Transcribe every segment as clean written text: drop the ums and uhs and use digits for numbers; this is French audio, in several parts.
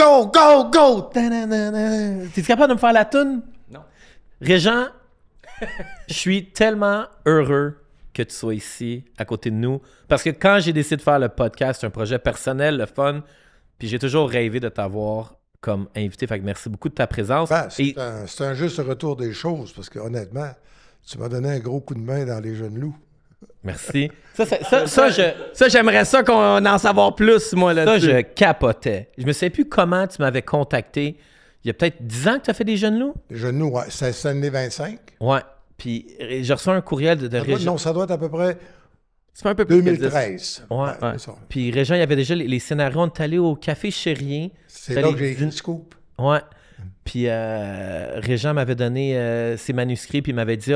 go, go, go! T'es capable de me faire la toune? Non. Régent, je suis tellement heureux que tu sois ici, à côté de nous. Parce que quand j'ai décidé de faire le podcast, c'est un projet personnel, le fun. Puis j'ai toujours rêvé de t'avoir comme invité. Fait que merci beaucoup de ta présence. Ben, c'est un juste retour des choses, parce que honnêtement, tu m'as donné un gros coup de main dans les jeunes loups. Merci. Ça, j'aimerais ça qu'on en savoir plus, moi, Ça, là-dessus. je capotais. Je me sais plus comment tu m'avais contacté. Il y a peut-être 10 ans que tu as fait des jeunes loups? Les jeunes loups, ouais, c'est année 25. Ouais. Puis j'ai reçu un courriel de Régent. Non, ça doit être à peu près C'est un peu plus que 2013. Ouais. C'est ça. Puis Régent, il y avait déjà les scénarios. On est allé au Café Chérien. C'est là que j'ai écrit le scoop. Ouais. Puis Régent m'avait donné ses manuscrits, puis il m'avait dit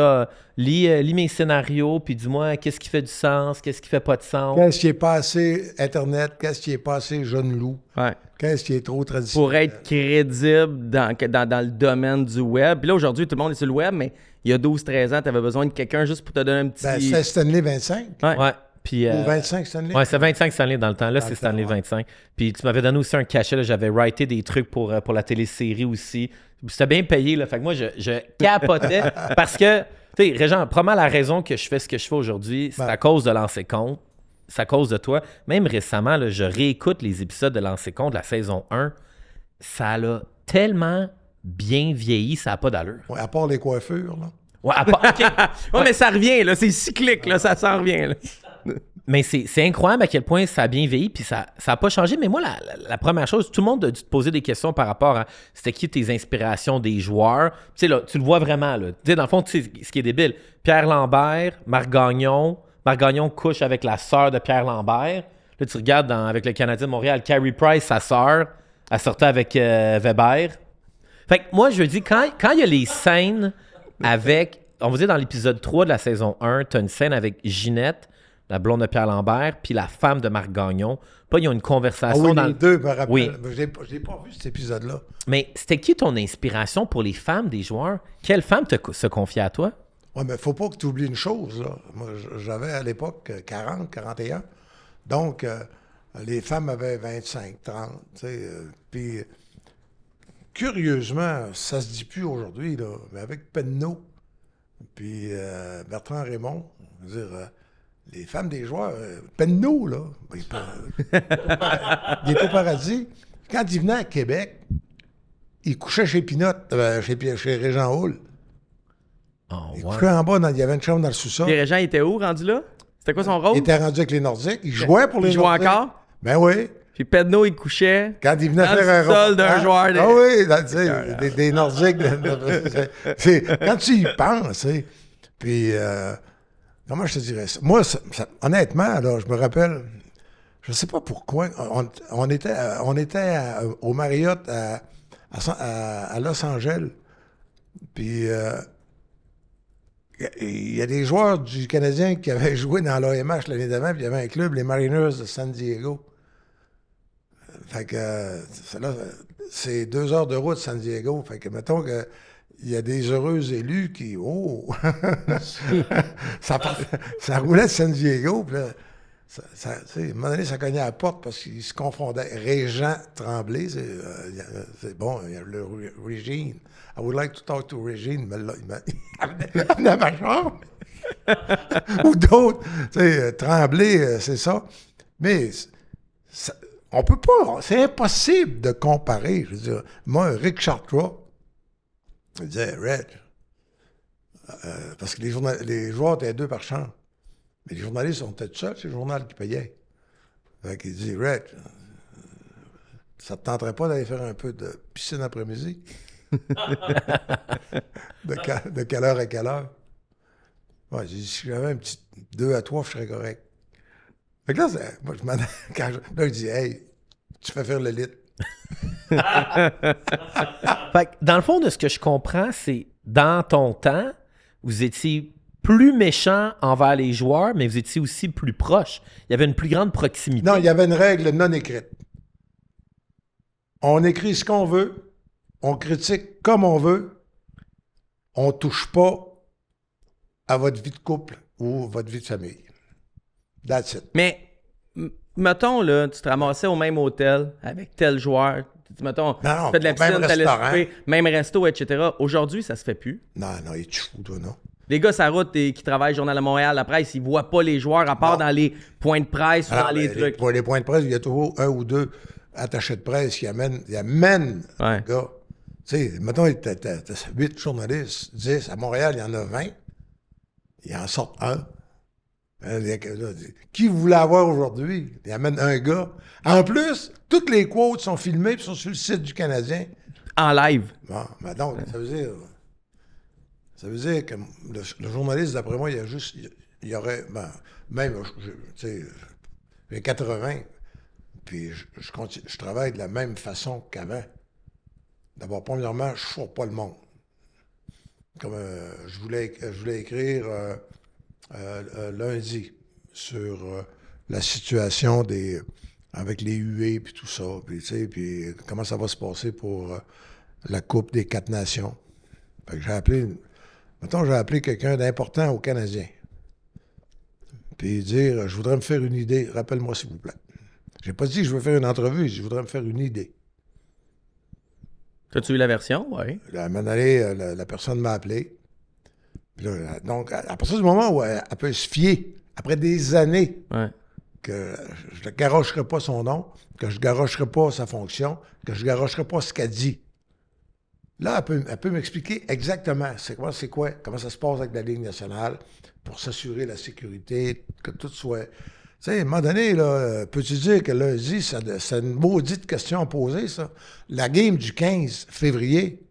lis mes scénarios, puis dis-moi qu'est-ce qui fait du sens, qu'est-ce qui fait pas de sens. Qu'est-ce qui est pas assez Internet? Qu'est-ce qui est pas assez jeune loup? Ouais. Qu'est-ce qui est trop traditionnel? Pour être crédible dans le domaine du web. Puis là, aujourd'hui, tout le monde est sur le web, mais il y a 12-13 ans, tu avais besoin de quelqu'un juste pour te donner un petit... Ben, c'est Stanley 25. Ouais. Puis, Ou 25 Stanley? Ouais, c'est 25 Stanley dans le temps. Là, Dans c'est le Stanley temps, ouais. 25. Puis tu m'avais donné aussi un cachet. Là, j'avais writé des trucs pour la télésérie aussi. C'était bien payé. Là. Fait que moi, je capotais parce que, tu sais, Régent, probablement la raison que je fais ce que je fais aujourd'hui, c'est Ouais. à cause de Lancer Compte. C'est à cause de toi. Même récemment, là, je réécoute les épisodes de Lancer Compte, la saison 1. Ça l'a tellement bien vieilli, ça n'a pas d'allure. Ouais, à part les coiffures, là. Ouais, à part- OK. Ouais, mais ça revient, là. C'est cyclique, là. Ça s'en revient, là. Mais c'est incroyable à quel point ça a bien vieilli, puis ça n'a pas changé. Mais moi, la première chose, tout le monde a dû te poser des questions par rapport à c'était qui tes inspirations des joueurs. Tu sais, là, tu le vois vraiment, là. Tu sais, dans le fond, tu sais ce qui est débile. Pierre Lambert, Marc Gagnon. Marc Gagnon couche avec la sœur de Pierre Lambert. Là, tu regardes avec le Canadien de Montréal, Carey Price, sa sœur, elle sortait avec Weber. Fait que moi, je veux dire, quand il y a les scènes avec... On va dire dans l'épisode 3 de la saison 1, tu as une scène avec Ginette, la blonde de Pierre Lambert, puis la femme de Marc Gagnon. Pas, ils ont une Ah conversation oui, dans les deux, me rappelle. Oui. Je l'ai pas vu, cet épisode-là. Mais c'était qui ton inspiration pour les femmes des joueurs? Quelle femme se confiait à toi? Oui, mais faut pas que tu oublies une chose, là. Moi, j'avais à l'époque 40, 41. Donc, les femmes avaient 25, 30, tu sais. Puis, curieusement, ça se dit plus aujourd'hui, là, mais avec Penneau, puis Bertrand Raymond, je veux dire, les femmes des joueurs, Penneau, là, ben, il est au paradis. Quand il venait à Québec, il couchait chez Pinot, chez Régent Hall. Oh, Il ouais. couchait en bas, il y avait une chambre dans le sous-sol. Les Régents étaient où, rendu là? C'était quoi son rôle? Il était rendu avec les Nordiques. Il jouait pour les Il jouait Nordiques. encore? Ben oui. Puis Pedno, il couchait. Quand il venait Dans faire le un sous-sol d'un hein? joueur de- Ah oui, tu sais, des Nordiques. Quand tu y penses, tu sais. Puis, comment je te dirais ça? Moi, honnêtement, là, je me rappelle, je sais pas pourquoi, on était au Marriott à Los Angeles. Puis, il y a des joueurs du Canadien qui avaient joué dans l'AMH l'année d'avant, puis il y avait un club, les Mariners de San Diego. Fait que c'est 2 heures de route San Diego. Fait que mettons que il y a des heureux élus qui ça roulait de San Diego. Puis là, à un moment donné, ça cognait à la porte parce qu'ils se confondaient. Régent Tremblay, c'est bon, il y a le Régine. I would like to talk to Régine. Mais là, il venait à ma chambre. Ou d'autres. Tu sais, Tremblay, c'est ça. Mais on peut pas. C'est impossible de comparer. Je veux dire, moi, Rick Chartrand, il disait, Red, parce que les joueurs étaient 2 par chambre. Mais les journalistes sont peut-être seuls, c'est le journal qui payait. Fait qu'il dit, Red, ça te tenterait pas d'aller faire un peu de piscine après-midi? de quelle heure à quelle heure? Ouais, j'ai dit, si j'avais un petit 2 à 3, je serais correct. Fait que là, moi, là, je dis, hey, tu fais faire le lit. Fait que, dans le fond, de ce que je comprends, c'est dans ton temps, vous étiez plus méchant envers les joueurs, mais vous étiez aussi plus proche. Il y avait une plus grande proximité. Non, il y avait une règle non écrite. On écrit ce qu'on veut, on critique comme on veut, on touche pas à votre vie de couple ou votre vie de famille. That's it. Mais, mettons, là, tu te ramassais au même hôtel avec tel joueur. Mettons, Non, tu fais de la même piscine, t'allais restaurant. souper, même resto, etc. Aujourd'hui, ça se fait plus. Non, il est fou, toi, non? Les gars sur la route qui travaillent Journal de Montréal, la presse, ils voient pas les joueurs à part dans les points de presse ou dans les trucs. Pour les points de presse, il y a toujours un ou deux attachés de presse qui amènent Ouais. le gars. Tu sais, mettons, t'as 8 journalistes, 10. À Montréal, il y en a 20. Il en sort un. Qui voulait avoir aujourd'hui? Il amène un gars. En plus, toutes les quotes sont filmées et sont sur le site du Canadien. En live. Bon, ben donc, ça veut dire que le journaliste, d'après moi, il y aurait, même, tu sais, j'ai 80, puis je travaille de la même façon qu'avant. D'abord, premièrement, je ne fourre pas le monde. Comme je voulais écrire lundi sur la situation avec les huées puis tout ça, puis tu sais, puis comment ça va se passer pour la Coupe des 4 Nations. Fait que j'ai appelé quelqu'un d'important au Canadien. Puis dire, je voudrais me faire une idée, rappelle-moi s'il vous plaît. J'ai pas dit que je veux faire une entrevue, je voudrais me faire une idée. As-tu eu la version? Oui. À un moment donné, la personne m'a appelé. Puis là, donc, à partir du moment où elle peut se fier, après des années, que je ne garocherai pas son nom, que je ne garocherai pas sa fonction, que je ne garocherai pas ce qu'elle dit. Là, elle peut m'expliquer exactement c'est quoi, comment ça se passe avec la Ligue nationale pour s'assurer la sécurité, que tout soit... Tu sais, à un moment donné, là, peux-tu dire que lundi, c'est une maudite question à poser, ça? La game du 15 février,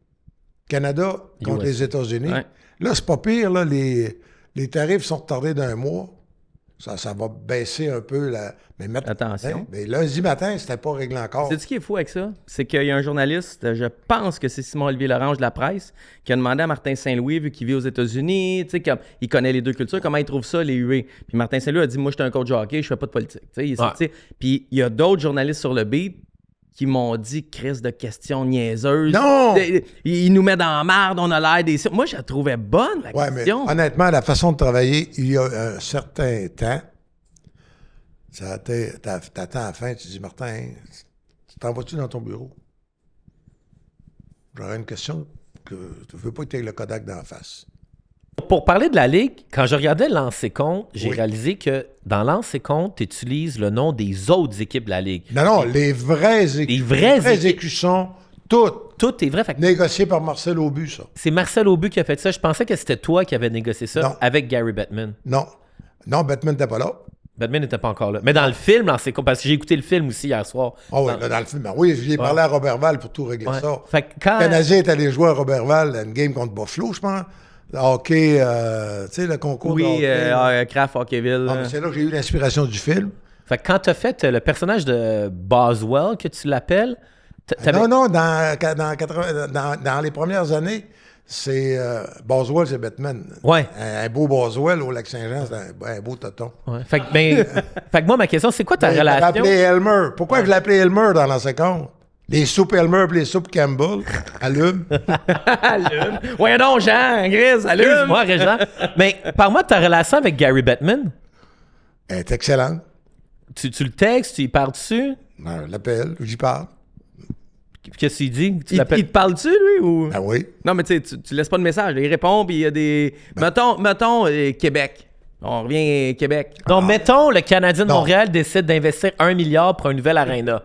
Canada contre les États-Unis. Ouais. Là, c'est pas pire, là, les tarifs sont retardés d'1 mois. Ça va baisser un peu la... Attention. Mais lundi matin, c'était pas réglé encore. C'est ce qui est fou avec ça, c'est qu'il y a un journaliste, je pense que c'est Simon-Olivier Lorange de la presse, qui a demandé à Martin Saint-Louis, vu qu'il vit aux États-Unis, tu sais, il connaît les deux cultures, comment il trouve ça, les huées. Puis Martin Saint-Louis a dit, moi, je suis un coach de hockey, je fais pas de politique. Tu sais, puis il y a d'autres journalistes sur le beat qui m'ont dit, crise de questions niaiseuses. Non! Il nous met dans la merde, on a l'air des... Moi, je la trouvais bonne, la question. Mais honnêtement, la façon de travailler, il y a un certain temps, t'attends à la fin, tu dis, Martin, t'en vas-tu dans ton bureau? J'aurais une question que tu ne veux pas que tu aies le Kodak d'en face. Pour parler de la Ligue, quand je regardais Lancer compte, j'ai réalisé que dans Lancer compte, tu utilises le nom des autres équipes de la Ligue. Non, les vraies équipes. Les vraies écussons, toutes. Tout est vrai. Fait que négocié par Marcel Aubu, ça. c'est Marcel Aubu qui a fait ça. Je pensais que c'était toi qui avais négocié ça avec Gary Bettman. Non, Bettman n'était pas là. Bettman n'était pas encore là. Mais dans le film, Lancer compte, parce que j'ai écouté le film aussi hier soir. Ah oui, dans le film. Ben oui, j'ai parlé à Robertval pour tout régler ça. Fait que quand... Le Canadien est allé jouer à Robertval à une game contre Buffalo, je pense. Le hockey, tu sais, le concours de hockey. Oui, Kraft, Hockeyville. C'est là que j'ai eu l'inspiration du film. Fait que quand t'as fait le personnage de Boswell, que tu l'appelles... Non, dans les premières années, c'est Boswell, c'est Bettman. Ouais. Un beau Boswell au Lac-Saint-Jean, c'est un beau toton. Ouais. Fait que moi, ma question, c'est quoi ta Je relation? l'appelais Elmer. Pourquoi je l'appelais Elmer dans l'ancien compte? Les soupes Elmer et les soupes Campbell. Allume. Allume. Ouais, non, Jean, Grise, allume. Moi, Régent. Mais parle-moi de ta relation avec Gary Bettman. Elle est excellente. Tu le textes, tu y parles dessus? Je l'appelle, j'y parle. Qu'est-ce qu'il dit? Il te parle-tu, lui, ou? Ah oui. Non, mais tu sais, tu laisses pas de message. Il répond, puis il y a des... Mettons Québec. On revient Québec. Donc, mettons, le Canadien de Montréal décide d'investir 1 milliard pour un nouvel aréna.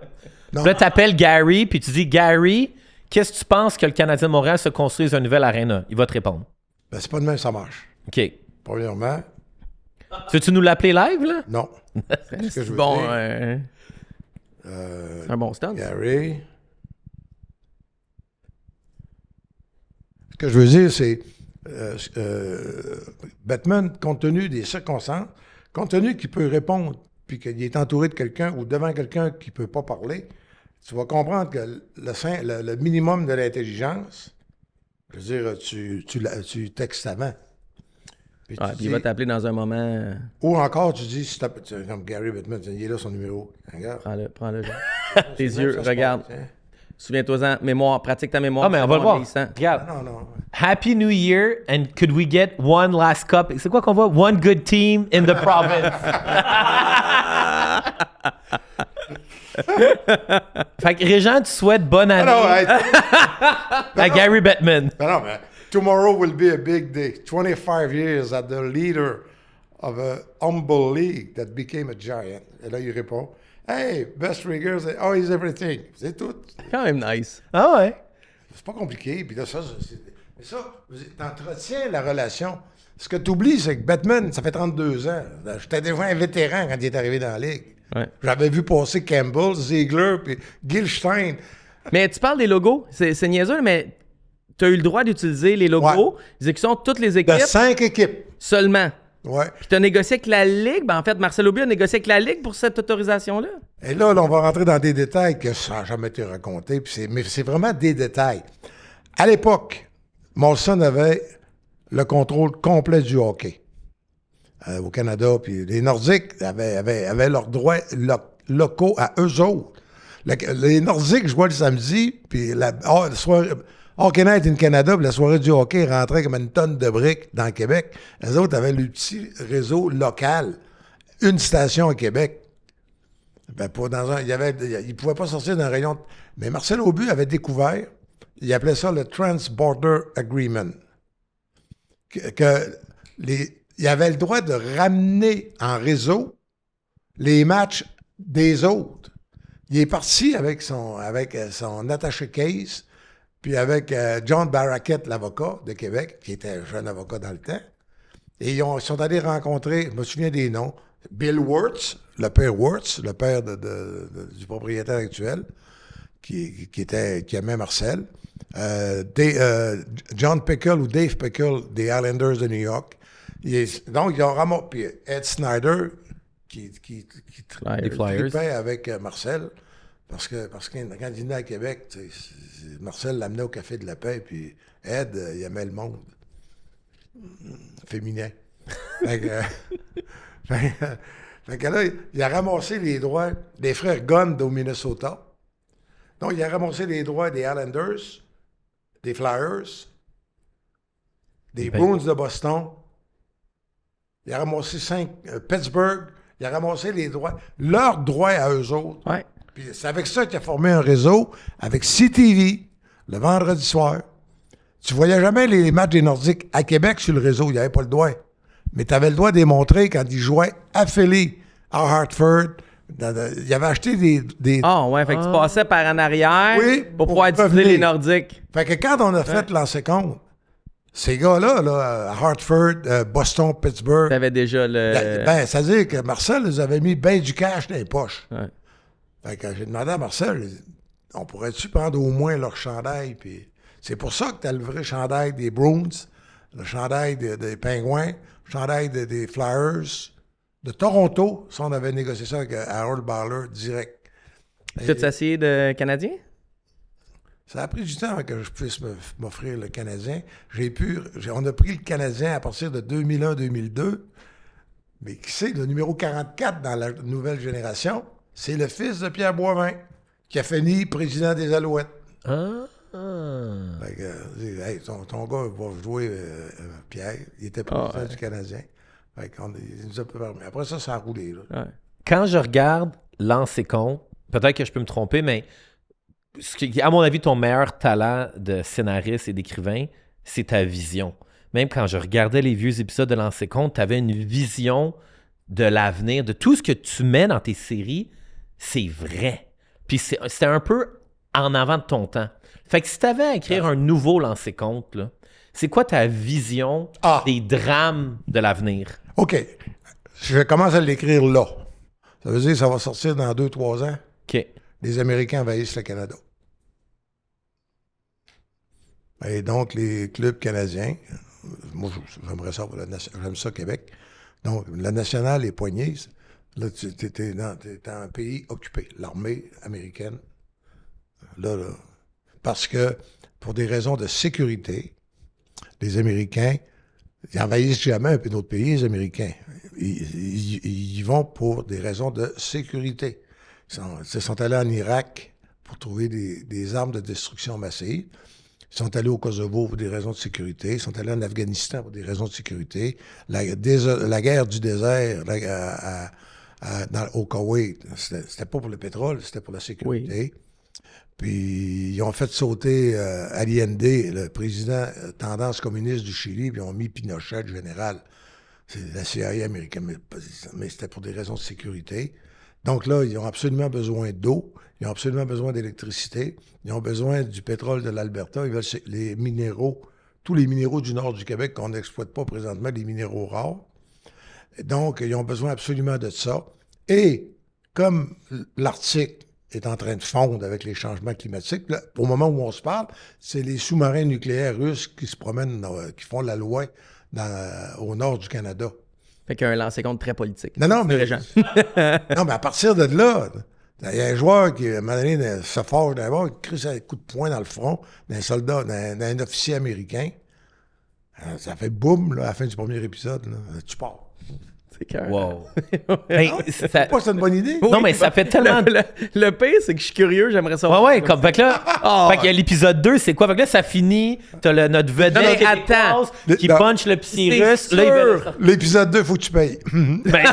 Puis là, t'appelles Gary, puis tu dis, Gary, qu'est-ce que tu penses que le Canadien de Montréal se construise un nouvel aréna? Il va te répondre. Ben, c'est pas de même que ça marche. OK. Premièrement, Veux-tu nous l'appeler live, là? non. C'est ce que je veux Bon, dire. un bon stand. Gary. Ce que je veux dire, c'est Bettman, compte tenu des circonstances, compte tenu qu'il peut répondre, puis qu'il est entouré de quelqu'un ou devant quelqu'un qui ne peut pas parler, tu vas comprendre que le minimum de l'intelligence, je veux dire, tu textes avant. Puis Puis il va t'appeler dans un moment. Ou encore, tu dis, comme Gary Bettman, il est là son numéro. Regarde. Prends-le. Tes yeux, regarde. Souviens-toi-en, mémoire, pratique ta mémoire. Ah, mais on va le voir. Vieillissant. Regarde. Non. Happy New Year, and could we get one last cup? C'est quoi qu'on voit? One good team in the province. Fait que Régent, tu souhaites bonne année Non, hey, à Gary Bettman. non, mais tomorrow will be a big day. 25 years at the leader of a humble league that became a giant. Et là, il répond, hey, best riggers, oh, he's everything. C'est tout. Quand même nice. Ah ouais. C'est pas compliqué. Puis là, mais ça, t'entretiens la relation. Ce que tu oublies, c'est que Batman, ça fait 32 ans. J'étais déjà un vétéran quand il est arrivé dans la ligue. Ouais. J'avais vu passer Campbell, Ziegler, puis Gilstein. Mais tu parles des logos, c'est niaiseux, mais tu as eu le droit d'utiliser les logos, les exécutions de toutes les De équipes 5 équipes. seulement. Ouais. Puis tu as négocié avec la Ligue. Ben, en fait, Marcel Aubry a négocié avec la Ligue pour cette autorisation-là. Et là, on va rentrer dans des détails que ça n'a jamais été raconté. Mais c'est vraiment des détails. À l'époque, Molson avait le contrôle complet du hockey au Canada. Puis les Nordiques avaient leurs droits locaux à eux autres. Les Nordiques jouaient le samedi, puis la soirée... Hockey Night in Canada, puis la soirée du hockey rentrait comme une tonne de briques dans le Québec. Les autres avaient le petit réseau local. Une station au Québec. Ben, ils ne pouvaient pas sortir d'un rayon. Mais Marcel Aubu avait découvert, il appelait ça le Trans-Border Agreement. Il avait le droit de ramener en réseau les matchs des autres. Il est parti avec son attaché case, puis avec John Barraquette, l'avocat de Québec, qui était un jeune avocat dans le temps. Et ils sont allés rencontrer, je me souviens des noms, Bill Wirtz, le père Wirtz, le père du propriétaire actuel, qui aimait Marcel. John Pickle ou Dave Pickle des Islanders de New York. Donc, ils ont ramassé. Puis Ed Snyder, qui tripait avec Marcel. Parce que quand il venait à Québec, Marcel l'amenait au Café de la Paix, puis Ed, il aimait le monde féminin. Fait que là, il a ramassé les droits des frères Gund au Minnesota. Donc, il a ramassé les droits des Islanders, des Flyers, des Bruins de Boston. Il a ramassé Pittsburgh. Il a ramassé les droits, leurs droits à eux autres. Ouais. Puis c'est avec ça qu'il a formé un réseau avec CTV le vendredi soir. Tu voyais jamais les matchs des Nordiques à Québec sur le réseau. Il n'y avait pas le droit. Mais tu avais le droit de les montrer quand ils jouaient à Philly, à Hartford. Il avait acheté des... Ah, ouais, fait que tu passais par en arrière pour pouvoir utiliser revenir. les Nordiques. Fait que quand on a fait lancer compte, ces gars-là, là, à Hartford, Boston, Pittsburgh... T'avais déjà le... Ben, ça veut dire que Marcel les avait mis bien du cash dans les poches. Ouais. Fait que j'ai demandé à Marcel, on pourrait-tu prendre au moins leur chandail? Puis c'est pour ça que tu as le vrai chandail des Bruins, le chandail des Pingouins, le chandail des Flyers, de Toronto. Ça, on avait négocié ça avec Harold Ballard direct. Tu t'es essayé de Canadien? Ça a pris du temps avant que je puisse m'offrir le Canadien. On a pris le Canadien à partir de 2001-2002. Mais qui c'est, le numéro 44 dans la nouvelle génération? C'est le fils de Pierre Boivin, qui a fini président des Alouettes. Fait que, hey, ton gars va jouer, Pierre. Il était président du Canadien. Fait il nous a permis. Après ça, ça a roulé. Là. Ouais. Quand je regarde lancer compte, peut-être que je peux me tromper, mais à mon avis, ton meilleur talent de scénariste et d'écrivain, c'est ta vision. Même quand je regardais les vieux épisodes de Lancer compte, tu avais une vision de l'avenir, de tout ce que tu mets dans tes séries, c'est vrai. Puis c'était un peu en avant de ton temps. Fait que si tu avais à écrire un nouveau Lancer compte, là, c'est quoi ta vision des drames de l'avenir? OK. Je commence à l'écrire là. Ça veut dire que ça va sortir dans 2-3 ans. OK. Les Américains envahissent le Canada. Et donc, les clubs canadiens, moi, j'aimerais ça, j'aime ça, Québec. Donc, la nationale est poignée. Là, tu es dans un pays occupé, l'armée américaine. Là, parce que, pour des raisons de sécurité, les Américains, ils envahissent jamais un autre pays, les Américains. Ils y vont pour des raisons de sécurité. Ils sont allés en Irak pour trouver des armes de destruction massive. Ils sont allés au Kosovo pour des raisons de sécurité. Ils sont allés en Afghanistan pour des raisons de sécurité. La guerre du désert au Koweït. C'était pas pour le pétrole, c'était pour la sécurité. Puis ils ont fait sauter Allende, le président tendance communiste du Chili, puis ils ont mis Pinochet, le général. C'est la CIA américaine, mais c'était pour des raisons de sécurité. Donc là, ils ont absolument besoin d'eau, ils ont absolument besoin d'électricité, ils ont besoin du pétrole de l'Alberta, ils veulent les minéraux, tous les minéraux du nord du Québec qu'on n'exploite pas présentement, les minéraux rares. Donc, ils ont besoin absolument de ça. Et comme l'Arctique est en train de fondre avec les changements climatiques, là, au moment où on se parle, c'est les sous-marins nucléaires russes qui se promènent, qui font la loi au nord du Canada. Fait qu'il y a un lancer-compte très politique. Non, mais à partir de là, il y a un joueur qui, à un moment donné, se forge d'abord, qui crée un coup de poing dans le front d'un soldat, d'un officier américain. Ça fait boum, là, à la fin du premier épisode. Là, tu pars. C'est cœur. Wow. C'est pas une bonne idée? Non, mais ça fait tellement... Le pire, c'est que je suis curieux, j'aimerais savoir. Ouais, comme, fait que là, fait qu'il y a l'épisode 2, c'est quoi? Fait que là, ça finit, t'as notre vedette qui punch le psy russe. Là, l'épisode 2, il faut que tu payes. Ben,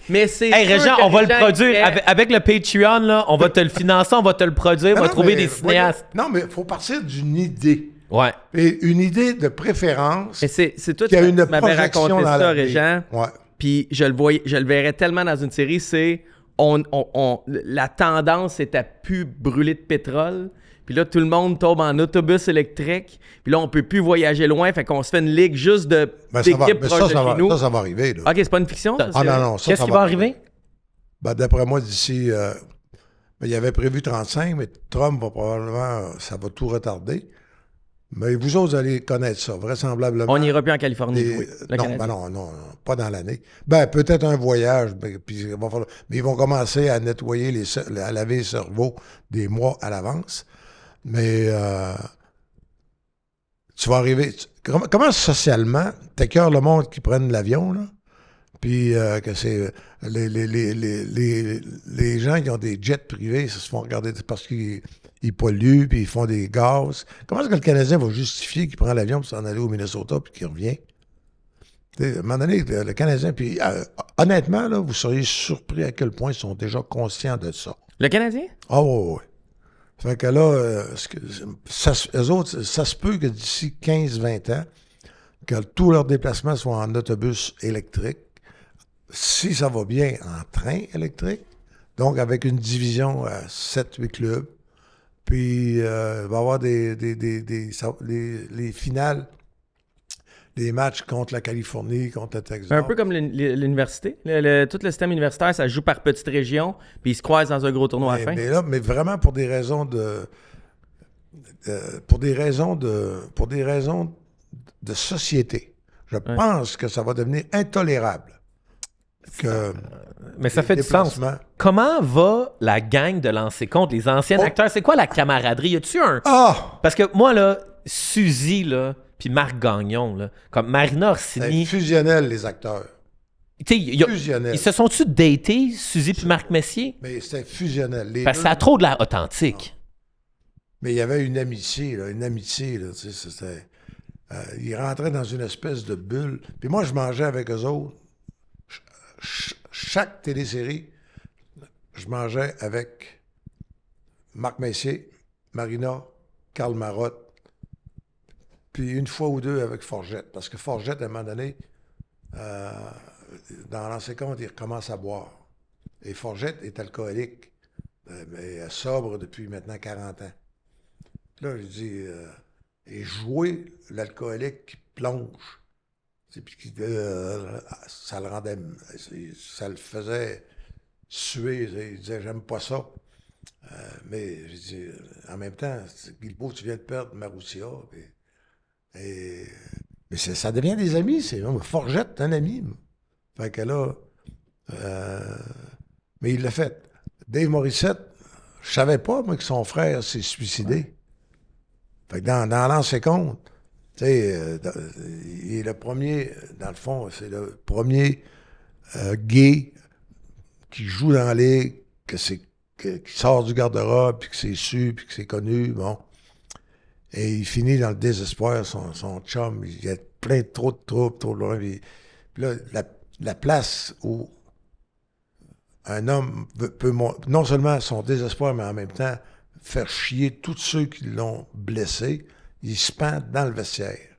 mais c'est hey, Régent, on va le produire. Avec le Patreon, là, on va te le financer, on va te le produire, on va trouver des cinéastes. Non, mais il faut partir d'une idée. Ouais. Et une idée de préférence. Et c'est toi qui a une tu m'avais raconté ça, Régent. Ouais. Puis je le verrais tellement dans une série, c'est la tendance est à plus brûler de pétrole. Puis là, tout le monde tombe en autobus électrique. Puis là, on peut plus voyager loin. Fait qu'on se fait une ligue juste d'équipes proches de chez nous. Ça va arriver. Là. OK, c'est pas une fiction, ça? Non. Qu'est-ce qui va arriver? Ben, d'après moi, d'ici... il y avait prévu 35, mais Trump va probablement... Ça va tout retarder. Mais vous autres, vous allez connaître ça, vraisemblablement. On n'ira plus en Californie. Oui, non, pas dans l'année. Ben, peut-être un voyage, puis mais ils vont commencer à nettoyer, à laver les cerveaux des mois à l'avance. Mais tu vas arriver... Comment socialement, t'écœures le monde qui prennent l'avion, là? Puis que c'est les gens qui ont des jets privés, ça se font regarder parce qu'ils polluent, puis ils font des gaz. Comment est-ce que le Canadien va justifier qu'il prend l'avion pour s'en aller au Minnesota puis qu'il revient? T'sais, à un moment donné, le Canadien, puis honnêtement, là, vous seriez surpris à quel point ils sont déjà conscients de ça. Le Canadien? Ah oui. Fait que là, eux autres, ça se peut que d'ici 15-20 ans, que tous leurs déplacements soient en autobus électrique. Si ça va bien, en train électrique, donc avec une division à 7-8 clubs, puis il va y avoir les finales, des matchs contre la Californie, contre le Texas. Un peu comme l'université. Tout le système universitaire, ça joue par petites régions, puis ils se croisent dans un gros tournoi à la fin. Mais vraiment pour des raisons de société. Je pense que ça va devenir intolérable. Mais ça fait du sens. Comment va la gang de lancer compte, les anciens acteurs? C'est quoi la camaraderie? Y a-tu un... Parce que moi, là, Suzy, là, puis Marc Gagnon, là, comme Marina Orsini... C'est fusionnel, les acteurs. Fusionnel. Ils se sont-tu datés, Suzy puis Marc Messier? Mais c'était fusionnel. Parce que ça a trop de l'air authentique. Mais il y avait une amitié, là, tu sais, c'était... ils rentraient dans une espèce de bulle. Puis moi, je mangeais avec eux autres. Chaque télésérie, je mangeais avec Marc Messier, Marina, Karl Marotte, puis une fois ou deux avec Forgette. Parce que Forgette, à un moment donné, dans l'ancien compte, il recommence à boire. Et Forgette est alcoolique, mais sobre depuis maintenant 40 ans. Là, je dis, et jouer l'alcoolique qui plonge. Puis ça le rendait, ça le faisait suer. Il disait, j'aime pas ça. Mais je dis, en même temps, Guilbeault, tu viens de perdre Marussia. Mais ça devient des amis. Forgette, un ami. Fait que là, mais il l'a fait. Dave Morissette, je savais pas, moi, que son frère s'est suicidé. Fait que dans l'ancien compte, tu sais, il est le premier, dans le fond, c'est le premier gay qui joue dans la ligue, qui sort du garde-robe, puis que c'est su, puis que c'est connu, bon. Et il finit dans le désespoir, son chum, il y a trop de troubles, trop loin. Puis là, la place où un homme peut non seulement son désespoir, mais en même temps faire chier tous ceux qui l'ont blessé. Il se pend dans le vestiaire.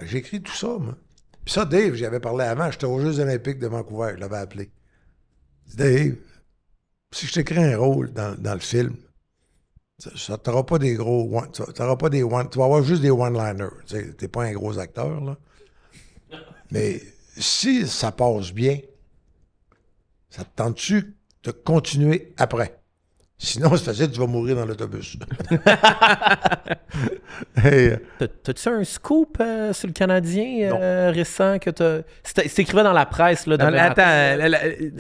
J'ai écrit tout ça, moi. Puis ça, Dave, j'y avais parlé avant, j'étais aux Jeux olympiques de Vancouver, je l'avais appelé. Dave, si je t'écris un rôle dans le film, ça t'auras pas des gros... tu vas avoir juste des one-liners. T'es pas un gros acteur, là. Mais si ça passe bien, ça te tente-tu de continuer après? Sinon, c'est facile, tu vas mourir dans l'autobus. Hey, T'as-tu un scoop sur le Canadien récent que t'as... C'est écrivé dans la presse, là.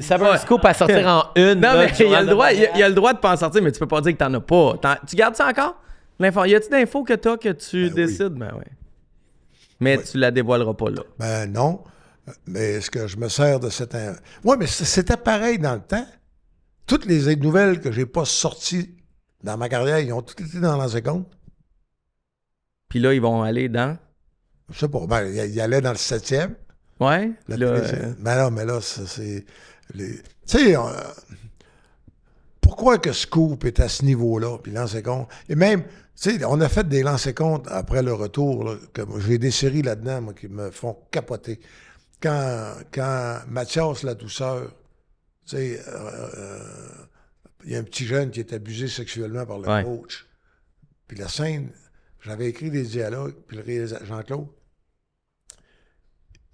Ça veut un scoop à sortir en une. Non, là, mais il a le droit de pas en sortir, mais tu peux pas dire que t'en as pas. Tu gardes ça encore? Y a-tu d'infos que t'as que tu décides? Oui. Ben ouais. Mais tu la dévoileras pas là. Ben non. Mais est-ce que je me sers de cette... Oui, mais c'était pareil dans le temps. Toutes les nouvelles que j'ai pas sorties dans ma carrière, ils ont toutes été dans la seconde. Puis là, ils vont aller dans... Je sais pas. Ben, ils allaient dans le 7e. Ouais. Mais là, c'est... Tu sais, pourquoi que Scoop est à ce niveau-là, puis lancer compte? Et même, tu sais, on a fait des lancers compte après le retour, là, que j'ai des séries là-dedans, moi, qui me font capoter. Quand Mathias La Douceur, tu sais, il y a un petit jeune qui est abusé sexuellement par le coach. Puis la scène, j'avais écrit des dialogues, puis le réalisateur, Jean-Claude,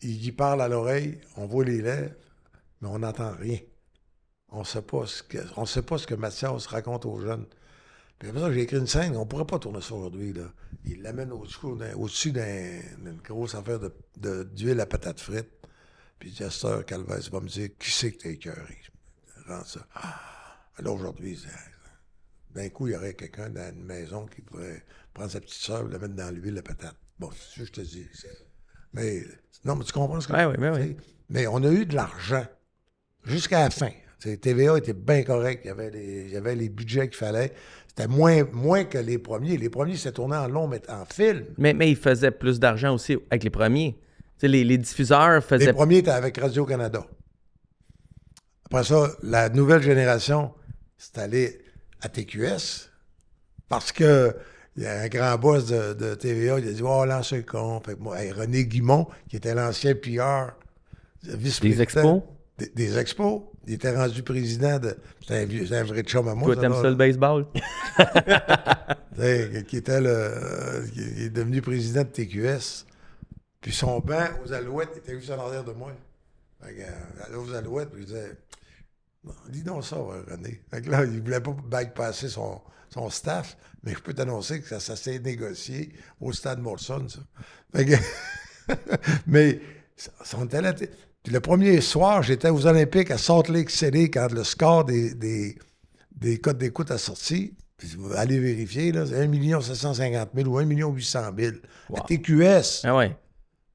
il y parle à l'oreille, on voit les lèvres, mais on n'entend rien. On ne sait pas ce que Mathias raconte aux jeunes. Puis après ça, j'ai écrit une scène, on ne pourrait pas tourner ça aujourd'hui, là. Il l'amène au-dessus d'une grosse affaire d'huile à patates frites. Puis Jester Calvez va me dire, qui c'est que t'as écœuré? Ça. Alors aujourd'hui, d'un coup, il y aurait quelqu'un dans une maison qui pourrait prendre sa petite sœur et la mettre dans l'huile à patates. Bon, c'est ça que je te dis. Mais non, mais tu comprends ce que je veux dire? Mais on a eu de l'argent jusqu'à la fin. T'sais, TVA était bien correct. Il y avait les budgets qu'il fallait. C'était moins que les premiers. Les premiers, c'était tourné en long, mais en film. Mais ils faisaient plus d'argent aussi avec les premiers. Les diffuseurs faisaient... Les premiers étaient avec Radio-Canada. Après ça, la nouvelle génération, c'est allé à TQS parce que il y a un grand boss de TVA, il a dit « Oh, lancer le con. » Fait que moi, René Guimond, qui était l'ancien PR, vice-président... Des expos? Des expos. Il était rendu président de... C'était un vrai chum à moi. Toi, t'aimes ça le baseball? Qui est devenu président de TQS. Puis son banc aux Alouettes, il était juste en arrière de moi. Fait que, aux Alouettes, puis il disait, dis donc ça, René. Fait que là, il voulait pas bypasser son staff, mais je peux t'annoncer que ça s'est négocié au stade Molson, ça. Fait que, mais, on était là. Puis le premier soir, j'étais aux Olympiques à Salt Lake City quand le score des codes d'écoute a sorti. Puis allez vérifier, là, c'est 1 750 000 ou 1 800 000. Wow. À TQS. Ah ouais.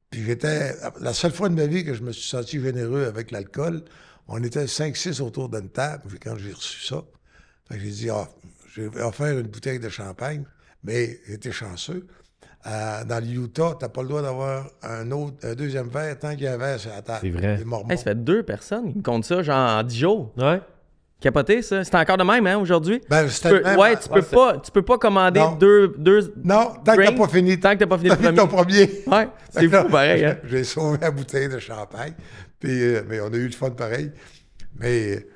Puis la seule fois de ma vie que je me suis senti généreux avec l'alcool, on était 5-6 autour d'une table, quand j'ai reçu ça. Fait que j'ai dit, j'ai offert une bouteille de champagne, mais j'étais chanceux. Dans le Utah, t'as pas le droit d'avoir un deuxième verre tant qu'il y a un verre sur la table. C'est vrai. Ça fait 2 personnes, ils me comptent ça, genre en 10 jours. Ouais. Capoté, ça. C'est encore de même, hein, aujourd'hui? Ben, c'était tu peux pas commander deux... Non, tant que t'as pas fini. Tant que t'as pas fini ton premier. Ouais, c'est fou, pareil. Hein? J'ai sauvé la bouteille de champagne. Puis, mais on a eu le fun pareil. Mais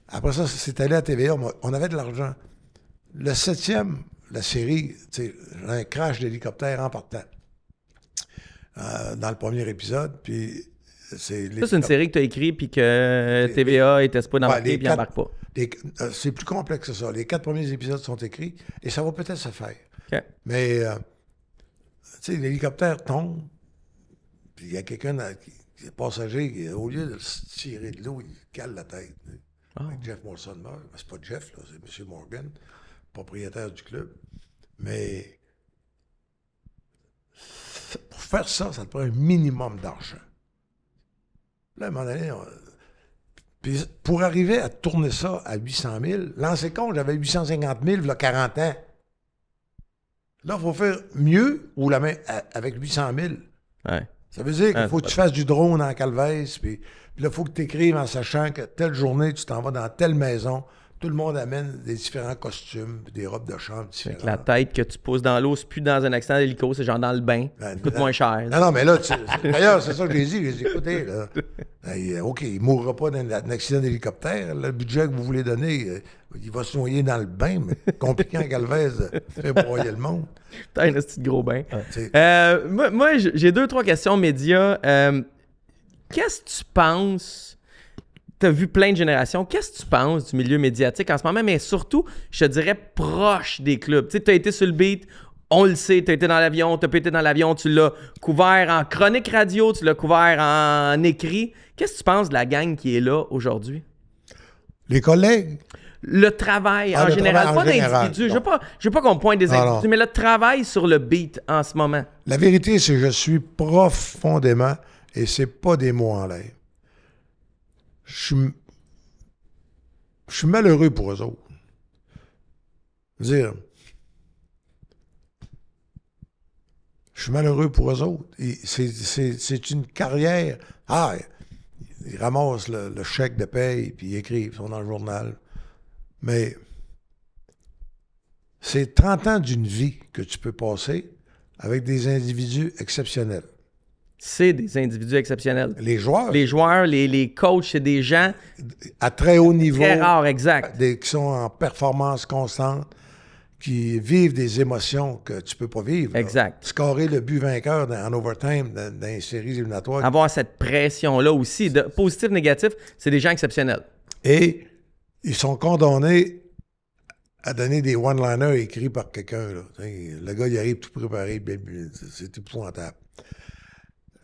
après ça, c'est allé à TVA. On avait de l'argent. Le 7e, la série, un crash d'hélicoptère en partant. Dans le premier épisode. Puis... c'est une série que tu as écrite puis que TVA était pas d'embarquer puis n'embarque pas. C'est plus complexe que ça. Les 4 premiers épisodes sont écrits et ça va peut-être se faire. Okay. Mais, tu sais, l'hélicoptère tombe, puis il y a quelqu'un qui est passager qui, au lieu de se tirer de l'eau, il cale la tête. Jeff Molson meurt. C'est pas Jeff, là, c'est M. Morgan, propriétaire du club. Mais pour faire ça, ça te prend un minimum d'argent. Là, à un moment donné, puis pour arriver à tourner ça à 800 000, l'ancien compte, j'avais 850 000 il y a 40 ans. Là, il faut faire mieux ou la main avec 800 000. Ouais. Ça veut dire qu'il faut que tu fasses du drone en Calvès, puis là, il faut que tu écrives en sachant que telle journée, tu t'en vas dans telle maison. Tout le monde amène des différents costumes, puis des robes de chambre différentes. La tête que tu poses dans l'eau, c'est plus dans un accident d'hélico, c'est genre dans le bain. Ça coûte moins cher. Non, mais là, d'ailleurs, c'est ça que j'ai dit. J'ai dit, écoutez, là, OK, il ne mourra pas d'un accident d'hélicoptère. Le budget que vous voulez donner, il va se noyer dans le bain, mais compliqué en Galvez, fait broyer le monde. T'as un petit gros bain. Moi, j'ai 2-3 questions médias. Qu'est-ce que tu penses... Tu as vu plein de générations. Qu'est-ce que tu penses du milieu médiatique en ce moment, mais surtout, je te dirais, proche des clubs? Tu sais, tu as été sur le beat, on le sait, tu as été dans l'avion, tu as pas été dans l'avion, tu l'as couvert en chronique radio, tu l'as couvert en écrit. Qu'est-ce que tu penses de la gang qui est là aujourd'hui? Les collègues? Le travail en général, pas d'individus. Je veux pas qu'on pointe des individus, mais le travail sur le beat en ce moment. La vérité, c'est que je suis profondément, et c'est pas des mots en l'air. Je suis malheureux pour eux autres. Dire, je suis malheureux pour eux autres. C'est une carrière. Ah, ils ramassent le chèque de paye, puis ils écrivent, ils sont dans le journal. Mais c'est 30 ans d'une vie que tu peux passer avec des individus exceptionnels. C'est des individus exceptionnels. Les joueurs. Les joueurs, les coachs, c'est des gens... À très haut niveau. Très rares, exact. Qui sont en performance constante, qui vivent des émotions que tu peux pas vivre. Exact. Là. Scorer le but vainqueur en overtime dans les séries éliminatoires. Avoir cette pression-là aussi, de positif, négatif, c'est des gens exceptionnels. Et ils sont condamnés à donner des one-liners écrits par quelqu'un. Là. Le gars, il arrive tout préparé, c'est épouvantable.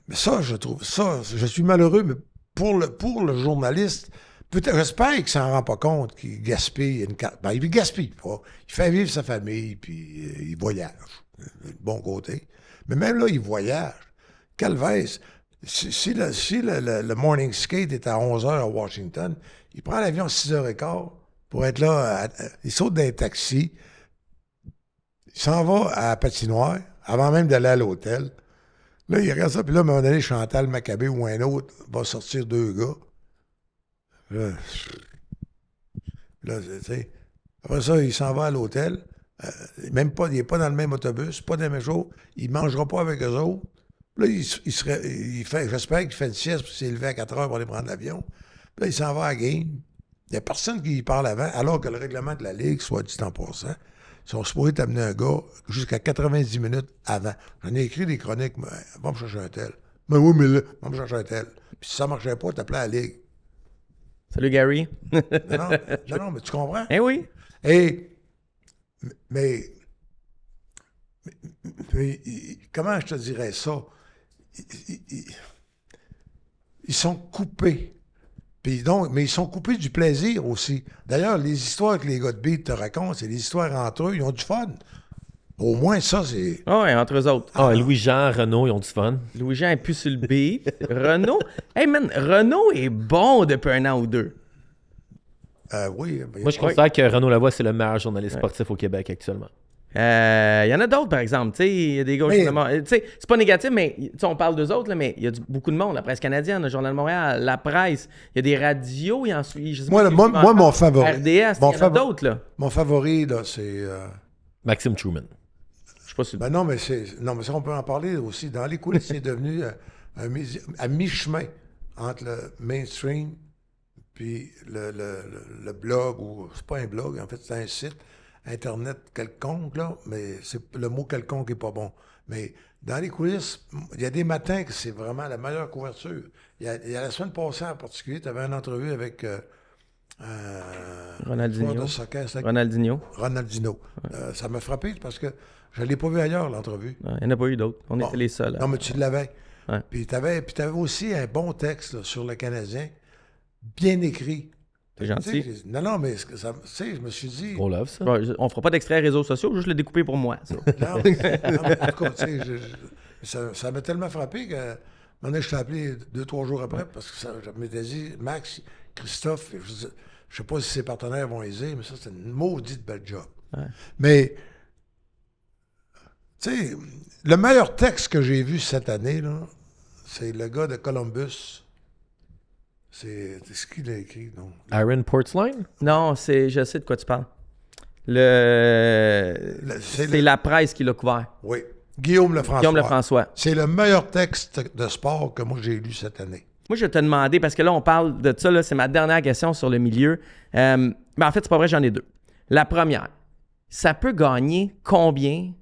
Mais ça, je trouve, je suis malheureux, mais pour le journaliste, peut-être, j'espère qu'il s'en rend pas compte, qu'il gaspille une carte. Ben, il gaspille pas. Il fait vivre sa famille, puis il voyage. Bon côté. Mais même là, il voyage. Calvez, si le morning skate est à 11h à Washington, il prend l'avion à 6h15 pour être là. Il saute d'un taxi. Il s'en va à la patinoire avant même d'aller à l'hôtel. Là, il regarde ça, puis là, à un moment donné, Chantal Maccabé ou un autre va sortir 2 gars. Là, tu sais. Après ça, il s'en va à l'hôtel. Même pas, il n'est pas dans le même autobus, pas dans le même jour. Il ne mangera pas avec eux autres. Là, j'espère qu'il fait une sieste, puis il s'est levé à 4 heures pour aller prendre l'avion. Puis là, il s'en va à la game. Il n'y a personne qui y parle avant, alors que le règlement de la Ligue, soit dit en passant, ils sont supposés t'amener un gars jusqu'à 90 minutes avant. J'en ai écrit des chroniques, mais va me chercher un tel. Mais oui, mais là, va me chercher un tel. Puis si ça ne marchait pas, t'appelais à la Ligue. Salut, Gary. non, mais tu comprends? Eh oui. Mais comment je te dirais ça? Ils sont coupés. Puis donc, mais ils sont coupés du plaisir aussi. D'ailleurs, les histoires que les gars de beat te racontent, c'est des histoires entre eux, ils ont du fun. Au moins, ça, c'est... Ah ouais, entre eux autres. Louis-Jean, Renaud, ils ont du fun. Louis-Jean est plus sur le beat. Renaud... Hey man, Renaud est bon depuis 1 an ou 2. Oui. Moi, je considère que Renaud Lavoie, c'est le meilleur journaliste sportif au Québec actuellement. Il y en a d'autres, par exemple. Il y a des gars... C'est pas négatif, mais on parle d'eux autres, là, mais il y a beaucoup de monde. La presse canadienne, le Journal de Montréal, la presse. Il y a des radios, il y en suit. Moi, mon favori. RDS, il y en a d'autres, là. Mon favori, là, c'est... Maxime Truman. Je sais pas si... Ben non, mais ça, on peut en parler aussi. Dans les coulisses, c'est devenu à mi-chemin entre le mainstream puis le blog, ou c'est pas un blog, en fait, c'est un site Internet quelconque, là, mais le mot quelconque n'est pas bon. Mais dans les coulisses, il y a des matins que c'est vraiment la meilleure couverture. Il y a la semaine passée en particulier, tu avais une entrevue avec Ronaldinho. Ronaldinho. Ouais. Ça m'a frappé parce que je ne l'ai pas vu ailleurs, l'entrevue. Il n'y en a pas eu d'autres. On était les seuls. Non, mais tu l'avais. Ouais. Puis tu avais aussi un bon texte là, sur le Canadien, bien écrit. C'est gentil. Non, mais je me suis dit... On love ça. Ouais, on fera pas d'extrait réseaux sociaux, juste le découper pour moi. Ça. Non, mais en tout cas, ça m'a tellement frappé que... Maintenant, je t'ai appelé 2-3 jours après parce que je m'étais dit, Max, Christophe, je ne sais pas si ses partenaires vont aiser, mais ça, c'est une maudite belle job. Ouais. Mais, tu sais, le meilleur texte que j'ai vu cette année, là, C'est le gars de Columbus. C'est ce qu'il a écrit, non? Aaron Portzline? Non, je sais de quoi tu parles. C'est la presse qui l'a couvert. Oui. Guillaume Lefrançois. Guillaume Lefrançois. C'est le meilleur texte de sport que moi j'ai lu cette année. Moi, je vais te demander, parce que là, on parle de ça, là, c'est ma dernière question sur le milieu. Mais en fait, c'est pas vrai, j'en ai deux. La première, ça peut gagner combien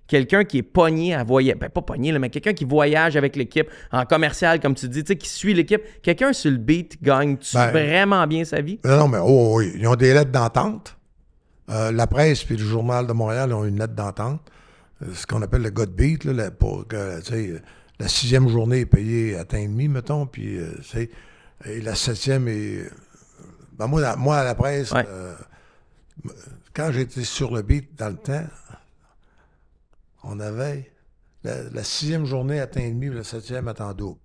quelqu'un qui est pogné à voyager, ben pas pogné, là, mais quelqu'un qui voyage avec l'équipe en commercial, comme tu dis, tu sais, qui suit l'équipe, quelqu'un sur le beat gagne-tu vraiment bien sa vie? Non, mais oui, ils ont des lettres d'entente. La presse puis le Journal de Montréal ont une lettre d'entente. Ce qu'on appelle le gars de beat, là, pour que, tu sais, la 6e journée est payée à temps et demi, mettons, puis et la 7e est... Ben moi, à la presse, Ouais. Quand j'étais sur le beat dans le temps, on avait la 6e journée à temps et demi, puis la 7e à temps double.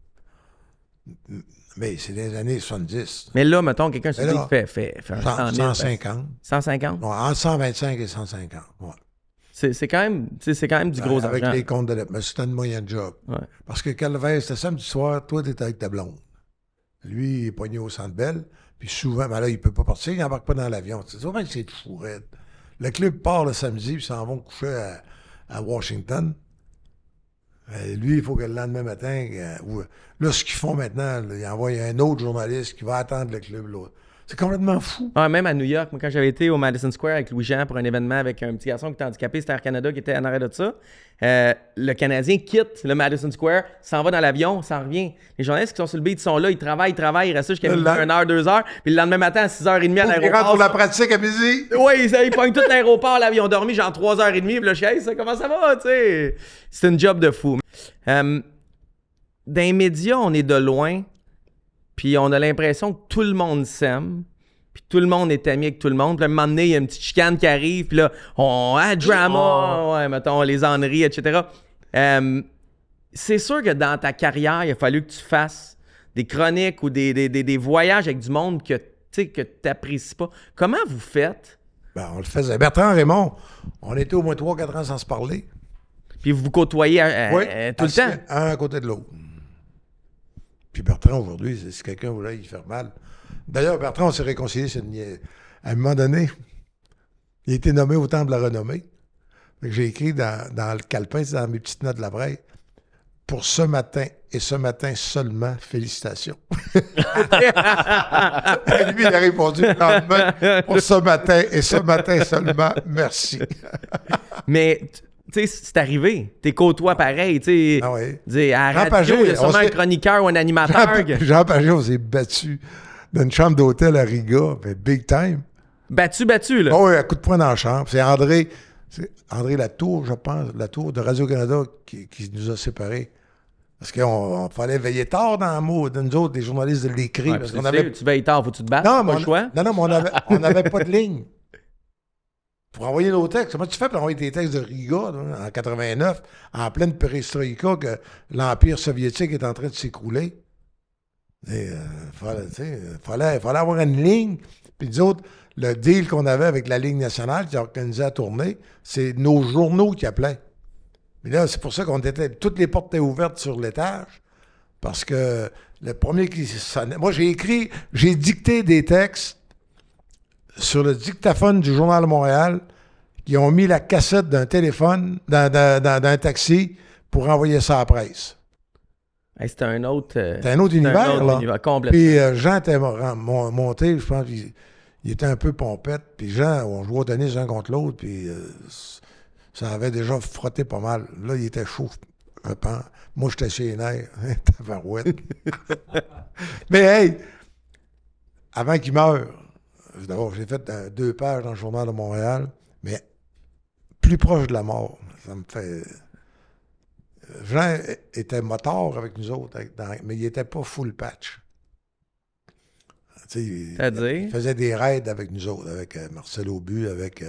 Mais c'est des années 70. Mais là, mettons, quelqu'un sur Mais le là, beat fait un 100 000, 150. 150? Non, entre 125 et 150, ouais. C'est quand même du gros avec argent. les comptes de lettres. Mais c'était une moyenne job. Ouais. Parce que Calvaire, c'était samedi soir, toi, t'étais avec ta blonde. Lui, il est pogné au Centre Bell. Puis souvent, ben là, il peut pas partir, il n'embarque pas dans l'avion. C'est souvent que c'est tout fourrette. Le club part le samedi, puis s'en vont coucher à Washington. Lui, il faut que le lendemain matin... là, ce qu'ils font maintenant, là, ils envoient un autre journaliste qui va attendre le club, l'autre. C'est complètement fou. Ouais, même à New York, moi, quand j'avais été au Madison Square avec Louis-Jean pour un événement avec un petit garçon qui était handicapé, c'était Air Canada qui était en arrêt de ça. Le Canadien quitte le Madison Square, s'en va dans l'avion, s'en revient. Les journalistes qui sont sur le beat, ils sont là, ils travaillent, ils restent là jusqu'à 1h, 2h. Puis le lendemain matin, à 6h30 à Ils rentrent l'aéroport. pour la pratique à midi. Oui, ils pognent tout l'aéroport, là, ils ont dormi genre 3h30. Puis là, je suis, hey, ça, comment ça va, tu sais? C'est une job de fou. Dans les médias, on est de loin, puis on a l'impression que tout le monde s'aime. Puis tout le monde est ami avec tout le monde. Puis à un moment donné, il y a une petite chicane qui arrive. Puis là, drama, ouais, mettons, les enneries, etc. C'est sûr que dans ta carrière, il a fallu que tu fasses des chroniques ou des voyages avec du monde que tu n'apprécies pas. Comment vous faites? Ben, on le faisait. Bertrand Raymond, on était au moins 3-4 ans sans se parler. Puis vous vous côtoyez Oui, tout le temps? Un à côté de l'autre. Puis Bertrand, aujourd'hui, si quelqu'un voulait y faire mal. D'ailleurs, Bertrand, on s'est réconciliés. À un moment donné, il a été nommé au Temple de la Renommée. Fait que j'ai écrit dans le calepin, dans mes petites notes de la veille, pour ce matin et ce matin seulement, félicitations. Et lui, il a répondu le lendemain, pour ce matin et ce matin seulement, merci. Mais... Tu sais, c'est arrivé. T'es côtoie pareil, tu sais. Ah oui. À Jean radio, Pajot, il y a sûrement un chroniqueur ou un animateur. Jean Pajot s'est battu dans une chambre d'hôtel à Riga, mais big time. Battu, là. Oh oui, un coup de poing dans la chambre. C'est André Latour, je pense, Latour de Radio-Canada qui nous a séparés. Parce qu'on fallait veiller tard dans le mot de nous autres, des journalistes, de l'écrit. Ouais, parce parce qu'on que avait... tu veilles tard, faut que tu te battes, Non, pas mais le choix. Non, mais on n'avait pas de ligne. Pour envoyer nos textes. Comment tu fais pour envoyer tes textes de Riga là, en 89, en pleine perestroïka, que l'Empire soviétique est en train de s'écrouler? Fallait avoir une ligne. Puis nous autres, le deal qu'on avait avec la Ligue nationale qui organisait la tournée, c'est nos journaux qui appelaient. Mais là, c'est pour ça qu'on était... Toutes les portes étaient ouvertes sur l'étage. Parce que le premier qui sonnait... Moi, j'ai dicté des textes sur le dictaphone du Journal de Montréal, qui ont mis la cassette d'un téléphone dans un taxi pour envoyer ça à la presse. Hey, c'était un autre... C'était un autre univers, là. Univers, complètement. Puis Jean était monté, je pense, il était un peu pompette. Puis Jean, on jouait au tennis un contre l'autre, puis ça avait déjà frotté pas mal. Là, il était chaud, je pense. Moi, j'étais chez les nerfs, tabarouette. Mais hey, avant qu'il meure, d'abord, j'ai fait 2 pages dans le Journal de Montréal, mais plus proche de la mort. Ça me fait... Jean était motard avec nous autres, mais il n'était pas full patch. C'est-à-dire? Il faisait des raids avec nous autres, avec Marcel Aubu, avec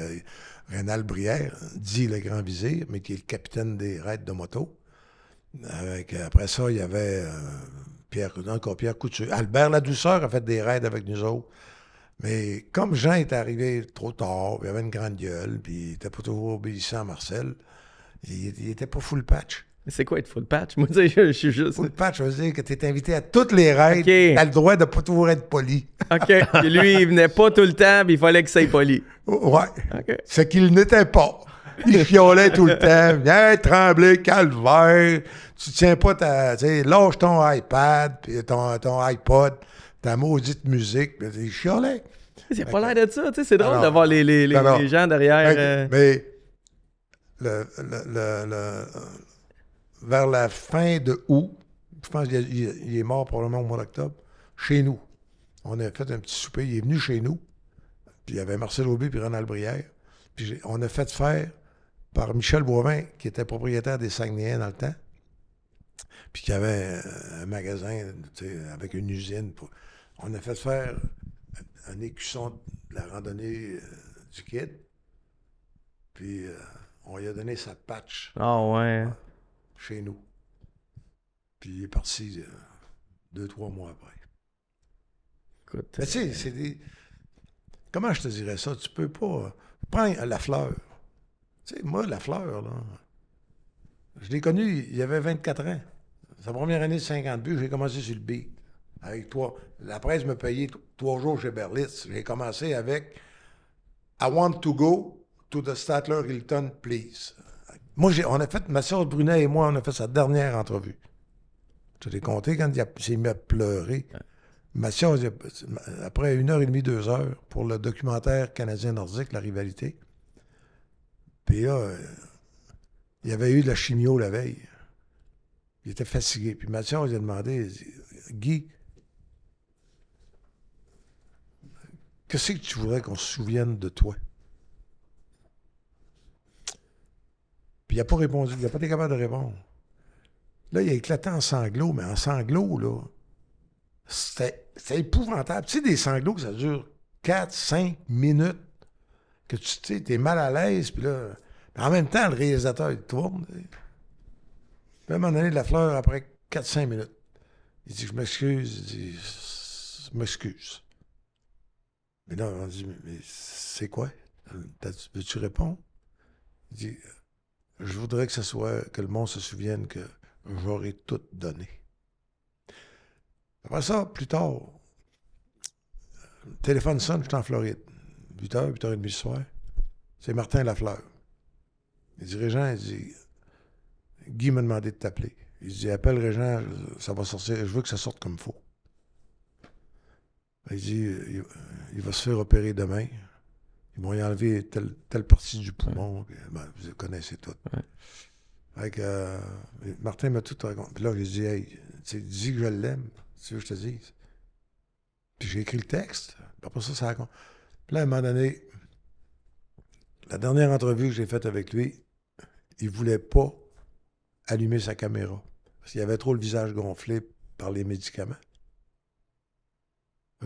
Rénal Brière, dit le grand vizir, mais qui est le capitaine des raids de moto. Après ça, il y avait Pierre Couture. Albert Ladouceur a fait des raids avec nous autres. Mais comme Jean est arrivé trop tard, il avait une grande gueule, puis il n'était pas toujours obéissant à Marcel, il n'était pas full patch. C'est quoi être full patch? Moi, tu sais, je suis juste... Full patch, ça veut dire que tu es invité à toutes les raids. Ok. Tu as le droit de pas toujours être poli. OK. Puis lui, il venait pas tout le temps, puis il fallait que ça soit poli. Ouais. OK. Ce qu'il n'était pas. Il chiolait tout le temps. Hey, Tremblay, calvaire. Tu tiens pas ta. Tu sais, lâche ton iPad, puis ton iPod, ta maudite musique. Puis il chiolait. C'est pas l'air de ça, tu sais. C'est drôle Alors, de voir les gens derrière. Mais vers la fin de août, je pense qu'il est mort probablement au mois d'octobre, chez nous. On a fait un petit souper. Il est venu chez nous. Puis il y avait Marcel Aubé puis Ronald Brière. Puis on a fait faire par Michel Boivin, qui était propriétaire des Saguenayens dans le temps, puis qui avait un magasin avec une usine. On a fait faire un écusson de la randonnée du Kid. Puis on lui a donné sa patch Ouais. chez nous. Puis il est parti 2-3 mois après. Écoute, Mais tu sais, c'est des... Comment je te dirais ça? Tu peux pas... Prends la fleur. Tu sais, moi, la fleur, là, je l'ai connu, il avait 24 ans. Sa première année de 50 buts, j'ai commencé sur le beat. Avec toi. La presse me payait 3 jours chez Berlitz. J'ai commencé avec I want to go to the Statler Hilton, please. Moi, on a fait, Mathias Brunet et moi, on a fait sa dernière entrevue. Je t'ai compté quand il s'est mis à pleurer. Mathias, après 1h30, 2 heures, pour le documentaire canadien-nordique, La Rivalité. Puis là, il avait eu de la chimio la veille. Il était fatigué. Puis Mathias, il a demandé, il dit, Guy, qu'est-ce que tu voudrais qu'on se souvienne de toi? Puis il n'a pas répondu, il n'a pas été capable de répondre. Là, il a éclaté en sanglots, mais en sanglots, là, c'était épouvantable. Tu sais, des sanglots que ça dure 4-5 minutes, que tu sais, t'es mal à l'aise, puis là, en même temps, le réalisateur, il tourne. Puis à un moment donné, la fleur, après 4-5 minutes, il dit, je m'excuse, il dit, je m'excuse. Mais là, on dit, mais c'est quoi? Veux-tu répondre? Il dit, je voudrais que ce soit, que le monde se souvienne que j'aurais tout donné. Après ça, plus tard, le téléphone sonne, je suis en Floride. 8h, 8h30 du soir. C'est Martin Lafleur. Il dit, Régent, il dit, Guy m'a demandé de t'appeler. Il dit, appelle Régent, ça va sortir, je veux que ça sorte comme il faut. Il dit, il va se faire opérer demain. Ils vont y enlever telle partie du poumon. Puis, vous connaissez tout. Ouais. Fait que, Martin m'a tout raconté. Puis là, j'ai dit, hey, dis que je l'aime. Tu veux que je te dise? Puis j'ai écrit le texte. Puis après ça raconte. Puis là, à un moment donné, la dernière entrevue que j'ai faite avec lui, il ne voulait pas allumer sa caméra. Parce qu'il avait trop le visage gonflé par les médicaments.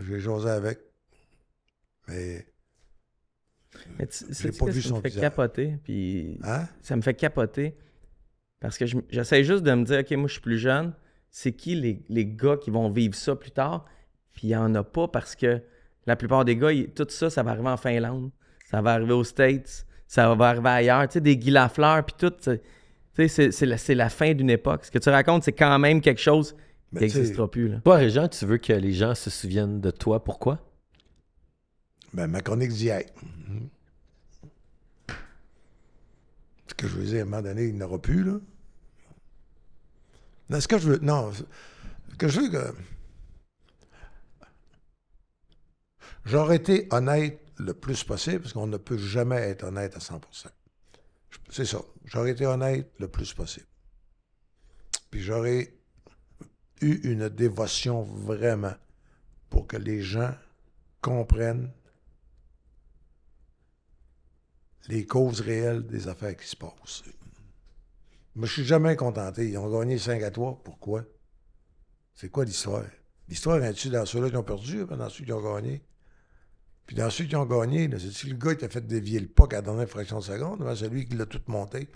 J'ai jasé avec. Mais j'ai pas vu son visage. Ça me fait visage. capoter, puis Hein? ça me fait capoter. Parce que j'essaie juste de me dire, OK, moi, je suis plus jeune. C'est qui les gars qui vont vivre ça plus tard? Puis il n'y en a pas parce que la plupart des gars, tout ça, ça va arriver en Finlande. Ça va arriver aux States. Ça va arriver ailleurs. Tu sais, des Guy Lafleur, puis tout. Tu sais, c'est la fin d'une époque. Ce que tu racontes, c'est quand même quelque chose qui n'existera plus. Là. Toi, Régent, tu veux que les gens se souviennent de toi. Pourquoi? Ben, ma chronique d'hier. Ce que je veux dire, à un moment donné, il n'aura plus, là. Non, ce que je veux... Non, ce que je veux que... J'aurais été honnête le plus possible, parce qu'on ne peut jamais être honnête à 100%. C'est ça. J'aurais été honnête le plus possible. Puis j'aurais eu une dévotion vraiment pour que les gens comprennent les causes réelles des affaires qui se passent. Moi, je suis jamais contenté. Ils ont gagné 5-3. Pourquoi? C'est quoi l'histoire? L'histoire est-tu dans ceux-là qui ont perdu, ou dans ceux qui ont gagné? Puis dans ceux qui ont gagné, c'est-tu le gars qui a fait dévier le puck à la dernière fraction de seconde, ben, c'est lui qui l'a tout monté.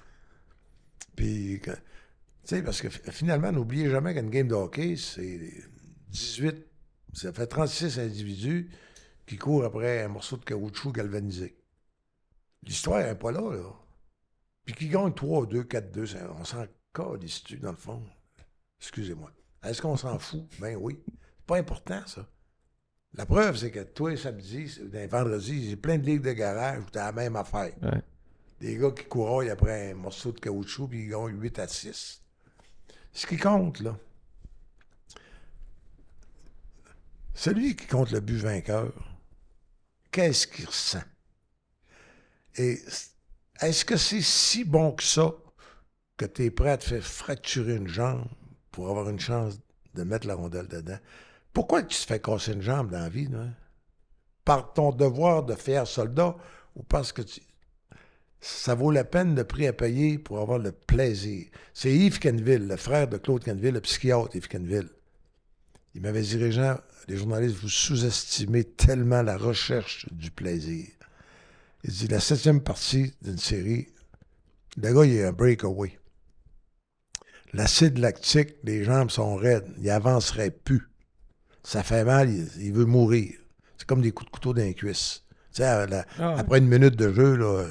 Puis, tu sais, parce que finalement, n'oubliez jamais qu'une game de hockey, c'est 18, ça fait 36 individus qui courent après un morceau de caoutchouc galvanisé. L'histoire n'est pas là, là. Puis qui gagne 3-2, 4-2, on s'en Qu'est-ce dans le fond? Excusez-moi. Est-ce qu'on s'en fout? Ben oui. C'est pas important, ça. La preuve, c'est que toi, samedi, vendredi, j'ai plein de ligues de garage où t'as la même affaire. Ouais. Des gars qui courent après un morceau de caoutchouc puis ils gagnent 8-6. Ce qui compte, là, celui qui compte le but vainqueur, qu'est-ce qu'il ressent? Et est-ce que c'est si bon que ça que tu es prêt à te faire fracturer une jambe pour avoir une chance de mettre la rondelle dedans? Pourquoi tu te fais casser une jambe dans la vie, là? Par ton devoir de fier soldat ou parce que ça vaut la peine le prix à payer pour avoir le plaisir? C'est Yves Quenneville, le frère de Claude Quenneville, le psychiatre Yves Quenneville. Il m'avait dit, Régent, les journalistes, vous sous-estimez tellement la recherche du plaisir. Il dit, la 7e partie d'une série, le gars, il est un breakaway. L'acide lactique, les jambes sont raides. Il avancerait plus. Ça fait mal, il veut mourir. C'est comme des coups de couteau dans les cuisses. Tu sais, après une minute de jeu, là,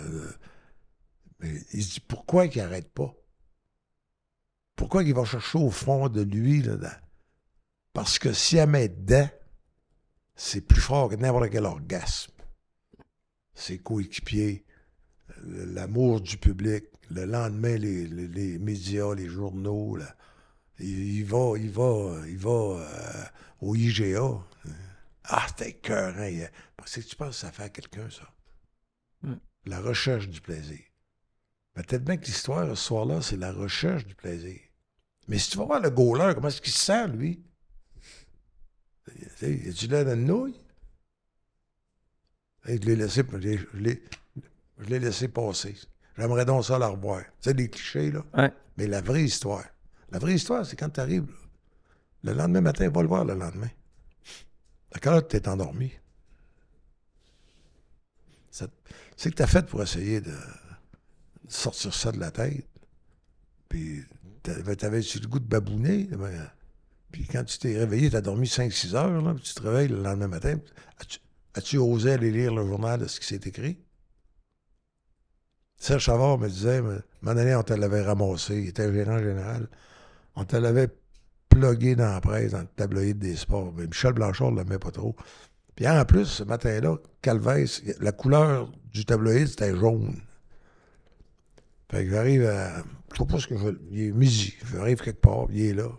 il se dit, pourquoi il n'arrête pas? Pourquoi il va chercher au fond de lui, là, parce que si elle met dedans, c'est plus fort que n'importe quel orgasme. Ses coéquipiers, l'amour du public, le lendemain, les médias, les journaux, là, il va au IGA. Ah, c'était écœurant. C'est que tu penses que ça fait à quelqu'un, ça? La recherche du plaisir. Peut-être bien que l'histoire, ce soir-là, c'est la recherche du plaisir. Mais si tu vas voir le goaler, comment est-ce qu'il se sent, lui? Y a-tu l'air d'une nouille? Je l'ai laissé passer. J'aimerais donc ça la revoir. Tu sais, des clichés, là. Ouais. Mais la vraie histoire. La vraie histoire, c'est quand tu arrives, là. Le lendemain matin, va le voir le lendemain. À quelle heure tu es endormi? C'est que tu as fait pour essayer de sortir ça de la tête. Puis, t'avais-tu le goût de babouiner? Ben, puis quand tu t'es réveillé, tu as dormi 5-6 heures, là, puis tu te réveilles le lendemain matin. As-tu osé aller lire le journal de ce qui s'est écrit? Serge Savard me disait, à un moment donné, on te l'avait ramassé, il était gérant général, on te l'avait plugué dans la presse, dans le tabloïd des sports. Mais Michel Blanchard ne l'aimait pas trop. Puis en plus, ce matin-là, Calvès, la couleur du tabloïd, c'était jaune. Fait que j'arrive à... Je sais pas ce que je veux... Il est midi. J'arrive quelque part, il est là.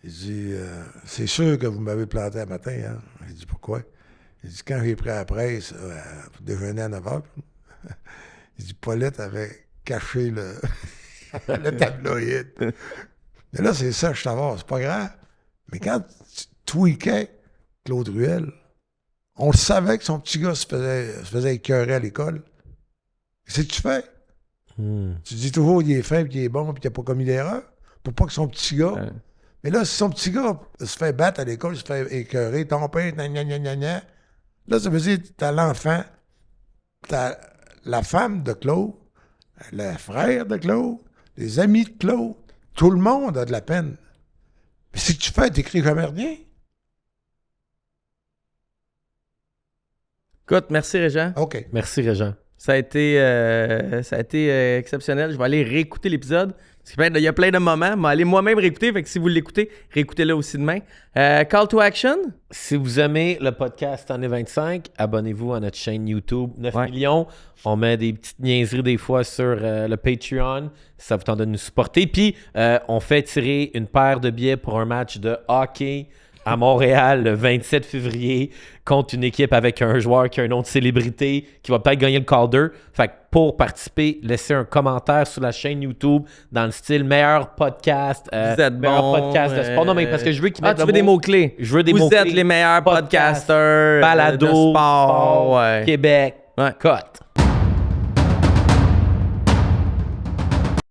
Il dit, c'est sûr que vous m'avez planté un matin, hein? Il dit, pourquoi? Il dit, quand j'ai pris la presse pour déjeuner à 9h, il dit, Paulette avait caché le tabloïd. Mais là, c'est ça, je t'avais, c'est pas grave. Mais quand tu tweakais Claude Ruel, on le savait que son petit gars se faisait écœurer à l'école. Qu'est-ce que tu fais? Tu dis toujours qu'il est fin, qu'il est bon, puis qu'il n'a pas commis d'erreur, pour pas que son petit gars... Mais là, si son petit gars se fait battre à l'école, se fait écœurer, ton père, gna, là, ça veut dire que t'as l'enfant, t'as la femme de Claude, le frère de Claude, les amis de Claude, tout le monde a de la peine. Mais si tu fais, t'écris jamais rien. Écoute, merci Régent. OK. Merci, Régent. Ça a été exceptionnel. Je vais aller réécouter l'épisode. Parce qu'il y a plein de moments. Mais allez moi-même réécouter. Fait que si vous l'écoutez, réécoutez-le aussi demain. Call to action? Si vous aimez le podcast Année 25, abonnez-vous à notre chaîne YouTube 9 millions. On met des petites niaiseries des fois sur le Patreon. Ça vous tente de nous supporter. Puis, on fait tirer une paire de billets pour un match de hockey à Montréal le 27 février contre une équipe avec un joueur qui a un nom de célébrité qui va peut-être gagner le Calder. Fait que pour participer, laissez un commentaire sur la chaîne YouTube dans le style meilleur podcast, meilleur podcast de sport. Non, mais parce que je veux qu'ils mettent tu veux des mots-clés. Je veux des Vous mots-clés. êtes les meilleurs podcasters balado, de sport. Québec. Ouais. Cote.